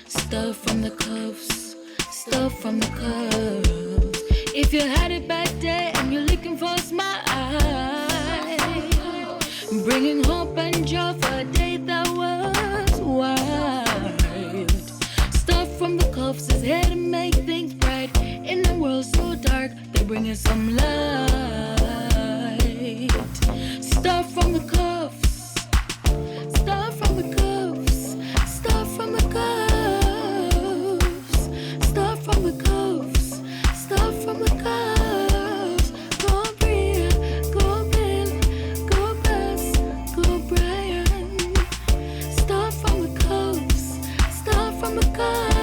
Stuff from the cuffs, stuff from the cuffs. If you had it back there and you're looking for a smile, bringing hope and joy for a day that was wild. Stuff from the cuffs is here to make things bright. In a world so dark, they're bringing some light. Stuff from the cuffs. Stuff from the cuffs, stuff from the cuffs, stuff from the cuffs, stuff from the cuffs. Go Bria, go Bill, go Bess, go Brian. Stuff from the cuffs, stuff from the cuffs.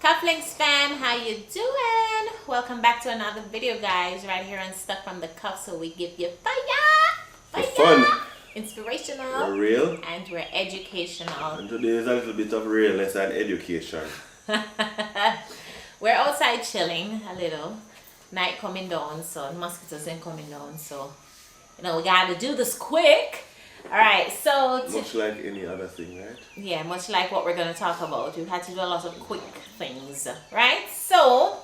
Cufflinks fam, how you doing? Welcome back to another video, guys, right here on Stuck from the Cuff. So we give you fire, fun, inspirational, we're real, and we're educational. and today is a little bit of realness and education. We're outside chilling a little. Night coming down, so mosquitoes ain't coming down, so we gotta do this quick. Alright, so Much like any other thing, right? yeah, much like what we're going to talk about. We've had to do a lot of quick things, right? So,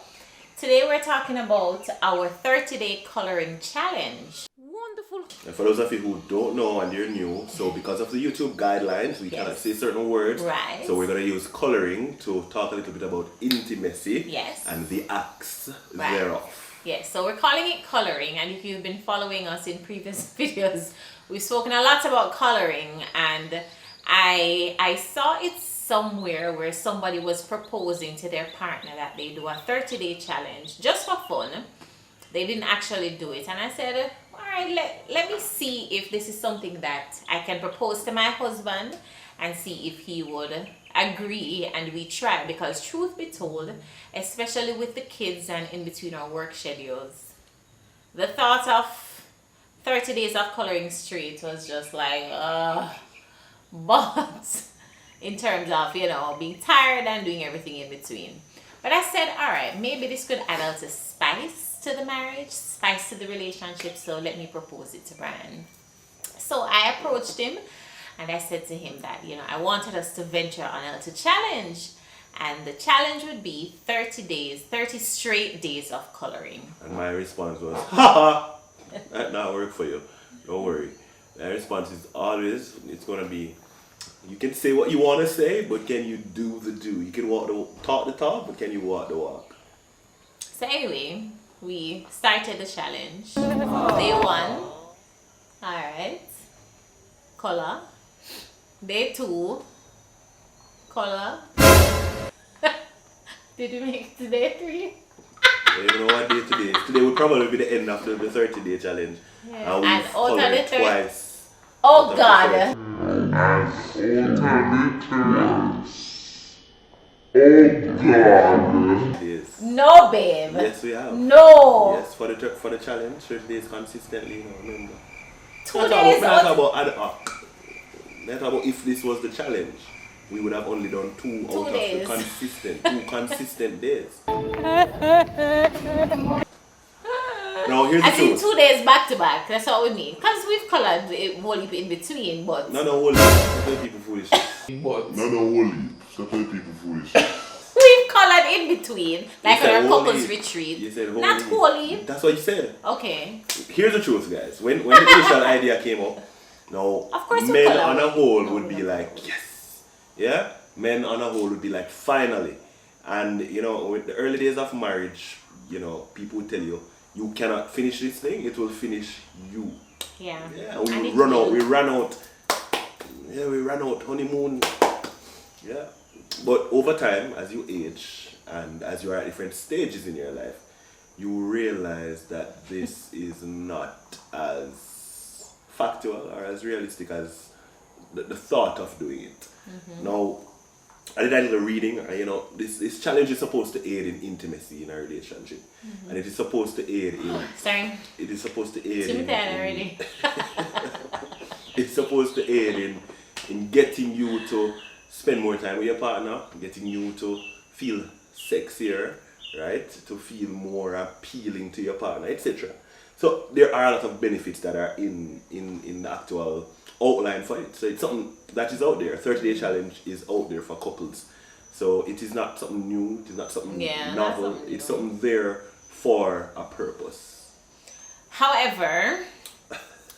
today we're talking about our 30-day coloring challenge. Wonderful. And for those of you who don't know and you're new, so because of the YouTube guidelines, we cannot say certain words. Right. So we're going to use coloring to talk a little bit about intimacy. Yes. And the acts Right. thereof. Yes, so we're calling it coloring, and if you've been following us in previous videos, we've spoken a lot about coloring, and I saw it somewhere where somebody was proposing to their partner that they do a 30-day challenge just for fun. They didn't actually do it, and I said, all right, let me see if this is something that I can propose to my husband and see if he would agree, and we try, because truth be told, especially with the kids and in between our work schedules, the thought of 30 days of coloring straight was just like, but in terms of, being tired and doing everything in between. But I said, all right, maybe this could add a little spice to the marriage, spice to the relationship, so let me propose it to Brian. So I approached him and I said to him that, I wanted us to venture on a little challenge. And the challenge would be 30 days, 30 straight days of coloring. And my response was, haha, that not work for you. Don't worry. My response is always, it's going to be, you can say what you want to say, but can you do the do? You can talk the talk, but can you walk the walk? So anyway, we started the challenge. Day 1, alright, color. Day 2, color. Did we make it to day 3? I don't know what day today is. Today will probably be the end of the 30-day challenge. Yeah. And we've colored it twice. Oh God. Yes. No, babe. Yes, we have. No. Yes, for the challenge, 30 days consistently. Remember. 2 Not days. about ad hoc. Not about if this was the challenge. We would have only done 2 out days. of the two consistent days. Now here's the I think truth. 2 days back to back. That's what we mean. Because we've colored it whole heap in between, but No, holy. Separate people foolish. we've colored in between, like said on our whole couples heap. retreat. You said whole Not heap. wholly. That's what you said. Okay. Here's the truth, guys. When the initial idea came up, now Of course we men color. on a whole No, would we be don't. like, yes. Yeah? Men on a whole would be like, finally. And with the early days of marriage, people would tell you, you cannot finish this thing, it will finish you. Yeah. Yeah, And we it ran out. will. We ran out honeymoon. Yeah. But over time, as you age and as you are at different stages in your life, you realize that this is not as factual or as realistic as the thought of doing it. Now, I did a little reading, this challenge is supposed to aid in intimacy in a relationship. And it is supposed to aid in... Sorry. It is supposed to aid Too in... bad already. It's supposed to aid in in getting you to spend more time with your partner, getting you to feel sexier, right? To feel more appealing to your partner, etc. So there are a lot of benefits that are in the actual outline for it. So it's something that is out there. 30-day challenge is out there for couples. So it is not something new, it is not something novel, something it's something there for a purpose. However,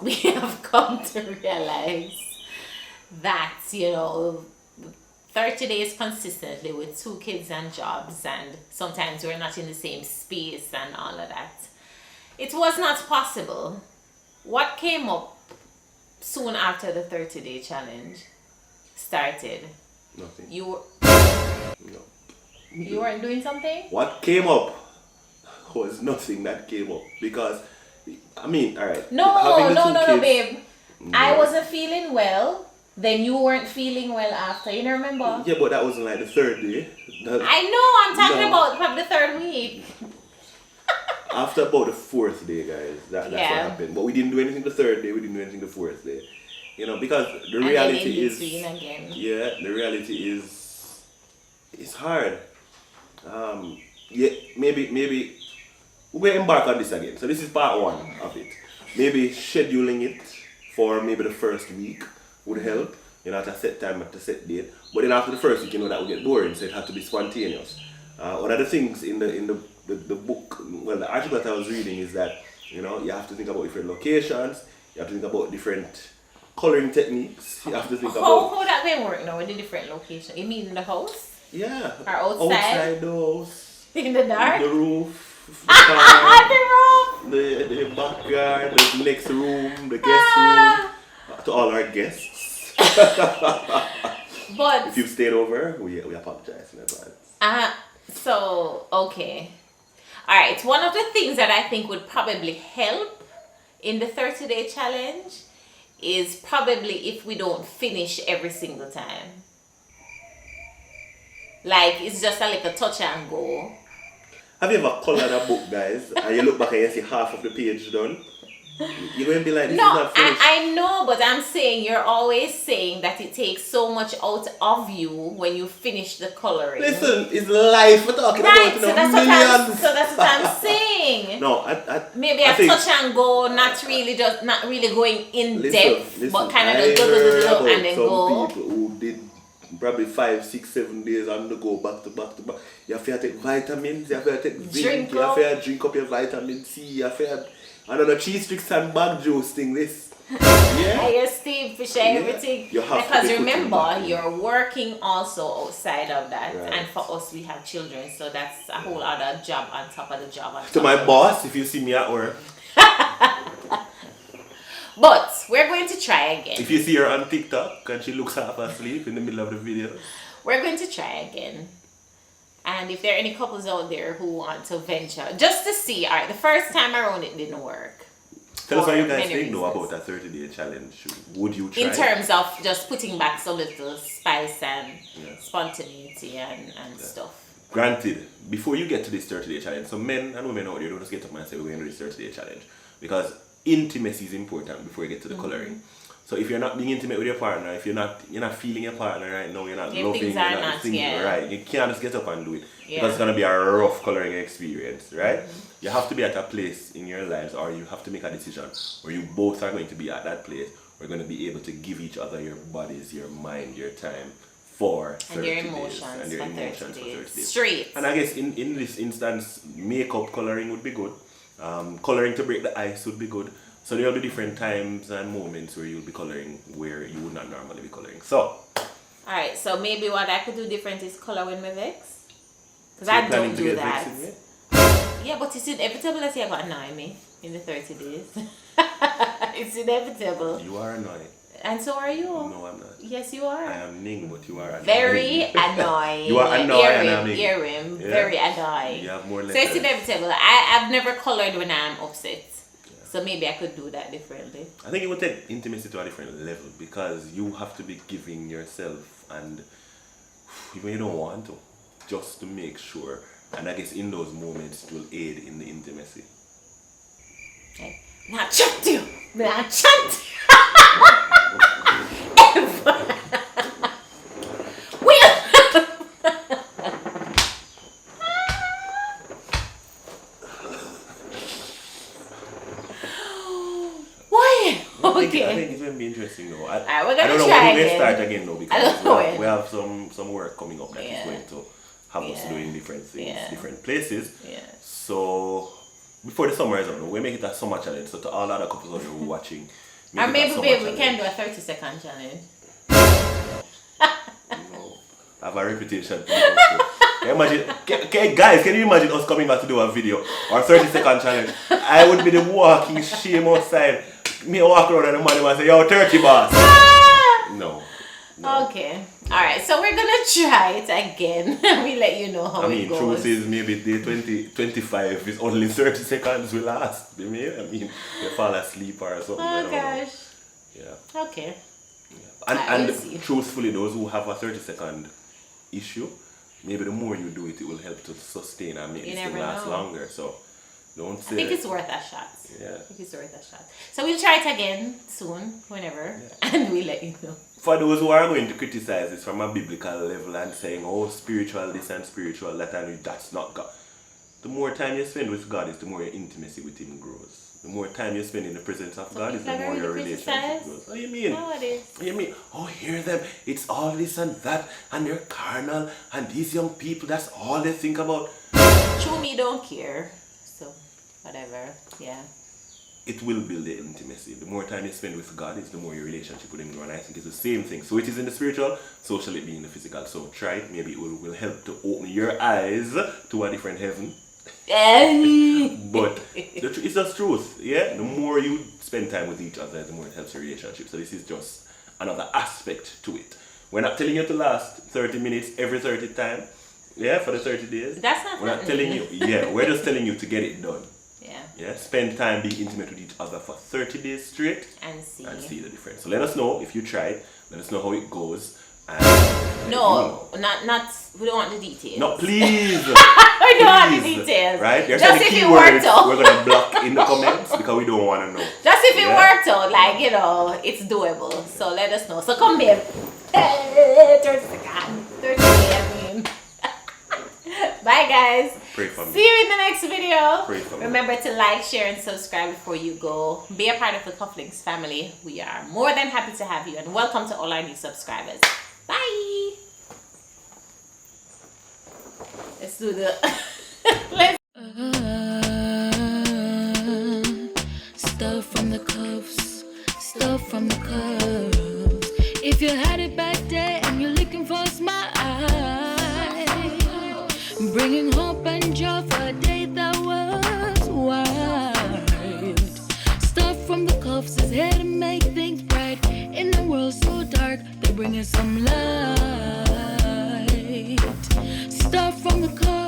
we have come to realize that, 30 days consistently with 2 kids and jobs, and sometimes we're not in the same space and all of that, it was not possible. What came up soon after the 30-day challenge started? Nothing. You No. weren't doing something? What came up was nothing that came up because, alright. No, babe. No. I wasn't feeling well. Then you weren't feeling well after. You don't remember? Yeah, but that wasn't like the 3rd day. I know. I'm talking about probably the 3rd week. After about the 4th day, guys, that's what happened. But we didn't do anything the 3rd day. We didn't do anything the 4th day. Because the reality is. Again. Yeah, the reality is. It's hard. Yeah, maybe we're gonna embark on this again. So this is part 1 of it. Maybe scheduling it for maybe the first week would help. At a set time, at a set date. But then after the first week, that would get boring. So it had to be spontaneous. One of the things in the book, the article that I was reading is that you have to think about different locations. You have to think about different coloring techniques. You have to think about how that going work now in the different location. You mean in the house? Yeah. Or outside? Outside the house. In the dark? The roof. The On the roof. The backyard, the next room, the guest room. To all our guests. But if you've stayed over, we apologize in advance. Okay. Alright, one of the things that I think would probably help in the 30-day challenge is probably if we don't finish every single time. Like, it's just like a touch and go. Have you ever colored a book, guys, and you look back and you see half of the page done? You're going to be like, this is not finished. I know, but I'm saying you're always saying that it takes so much out of you when you finish the coloring. Listen, it's life we're talking about. So that's what I'm saying. No, maybe a touch and go, not really going in depth, but kind of just go and then go. Some people who did probably 5, 6, 7 days on the go back to back. You have to take vitamins, you have to take zinc, you have to drink up your vitamin C, you have to cheese sticks and bag juice thing this. Yeah. Your Steve Fish, everything. Because remember, you're working also outside of that. Right. And for us, we have children, so that's a whole other job on top of the job. To my boss, if you see me at work. But we're going to try again. If you see her on TikTok and she looks half asleep in the middle of the video. We're going to try again. And if there are any couples out there who want to venture, just to see, alright, the first time around it didn't work. Tell us what you guys think though about that 30-day challenge. Would you try? In terms of just putting back some little spice and spontaneity and stuff. Granted, before you get to this 30-day challenge, so men and women out there don't just get up and say we're going to do this 30-day challenge. Because intimacy is important before you get to the coloring. So if you're not being intimate with your partner, if you're not feeling your partner right now, you're not loving, you're not thinking right, you can't just get up and do it. Because it's gonna be a rough coloring experience, right? You have to be at a place in your lives, or you have to make a decision where you both are going to be at that place. We're going to be able to give each other your bodies, your mind, your time for 30 days. And your emotions for 30 days. Straight. And I guess in this instance, makeup coloring would be good. Coloring to break the ice would be good. So there will be different times and moments where you'll be coloring where you would not normally be coloring. So. Alright, so maybe what I could do different is color when my vex. Because I don't do that. Yeah, but it's inevitable that you're going to annoy me in the 30 days. It's inevitable. You are annoying. And so are you. No, I'm not. Yes, you are. I am Ning, but you are annoying. Very annoying. You are annoying and I'm Ning. Yeah. Very annoying. You have more letters. So it's inevitable. I've never colored when I'm upset. So maybe I could do that differently. I think it would take intimacy to a different level because you have to be giving yourself, and even you don't want to, just to make sure. And I guess in those moments it will aid in the intimacy. Okay. Now chat to you. Now chat. Ever. think it's going to be interesting though. Alright, we're I gonna don't know try when we again. start again though, I because don't know when. we have some work coming up that is Yeah. going to have us Yeah. doing different things, Yeah. different places. Yeah. So before the summer is over, we make it a summer challenge. So to all other couples out there who are watching, make Or it a maybe, summer babe, we challenge. can do a 30-second challenge. No, I have a reputation to live up to. Can you imagine, guys, can you imagine us coming back to do a video or 30-second challenge? I would be the walking shame outside. Me walk around and the man would say, yo, turkey boss. No. Okay. Alright, so we're gonna try it again. We let you know how I it mean, goes. truth is maybe day 25 is only 30 seconds will last. I mean, you fall asleep or something. I Oh don't know. gosh. Yeah. Okay. And, I will and see. truthfully, those who have a 30-second issue, maybe the more you do it, it will help to sustain and make You this thing never last know. longer. So don't I say think it's worth a shot. Yeah. I think it's worth a shot. So we'll try it again soon, whenever, and we'll let you know. For those who are going to criticize this from a biblical level and saying, oh, spiritual this and spiritual that, and that's not God. The more time you spend with God is the more your intimacy with Him grows. The more time you spend in the presence of God is the people are more your really relationship criticize? grows. What do you mean? Nowadays. What do you mean? Oh, hear them. It's all this and that, and they're carnal, and these young people, that's all they think about. True, me don't care. So, whatever. Yeah. It will build the intimacy. The more time you spend with God is the more your relationship with Him grows. And I think it's the same thing. So it is in the spiritual, so shall it be in the physical. So try it. Maybe it will help to open your eyes to a different heaven. But it's just truth. Yeah? The more you spend time with each other, the more it helps your relationship. So this is just another aspect to it. We're not telling you to last 30 minutes every 30 time. Yeah, for the 30 days. That's not We're not telling you. Yeah, we're just telling you to get it done. Yeah. Yeah, spend time being intimate with each other for 30 days straight And see. the difference. So let us know if you tried. Let us know how it goes. And No, not. We don't want the details. no, please. We don't want the Please. details. Right? There's Just some if it worked keywords out. we're gonna block in the comments because we don't want to know. Just if it Yeah. worked out, like, you know, it's doable. So let us know. So come babe. 30 seconds. 30, I mean. Bye guys. Pray for me. See you in the next video. Pray for me. Remember to like, share, and subscribe before you go. Be a part of the Cufflinks family. We are more than happy to have you, and welcome to all our new subscribers. Bye. Let's do the. Let's. Stuff from the cuffs, stuff from the cuffs. If you had a bad day and you're looking for a smile, bringing hope and joy for a day that was wild. Stuff from the cuffs is here to make things bright. In a world so dark, they're bringing some light. Stuff from the cuffs.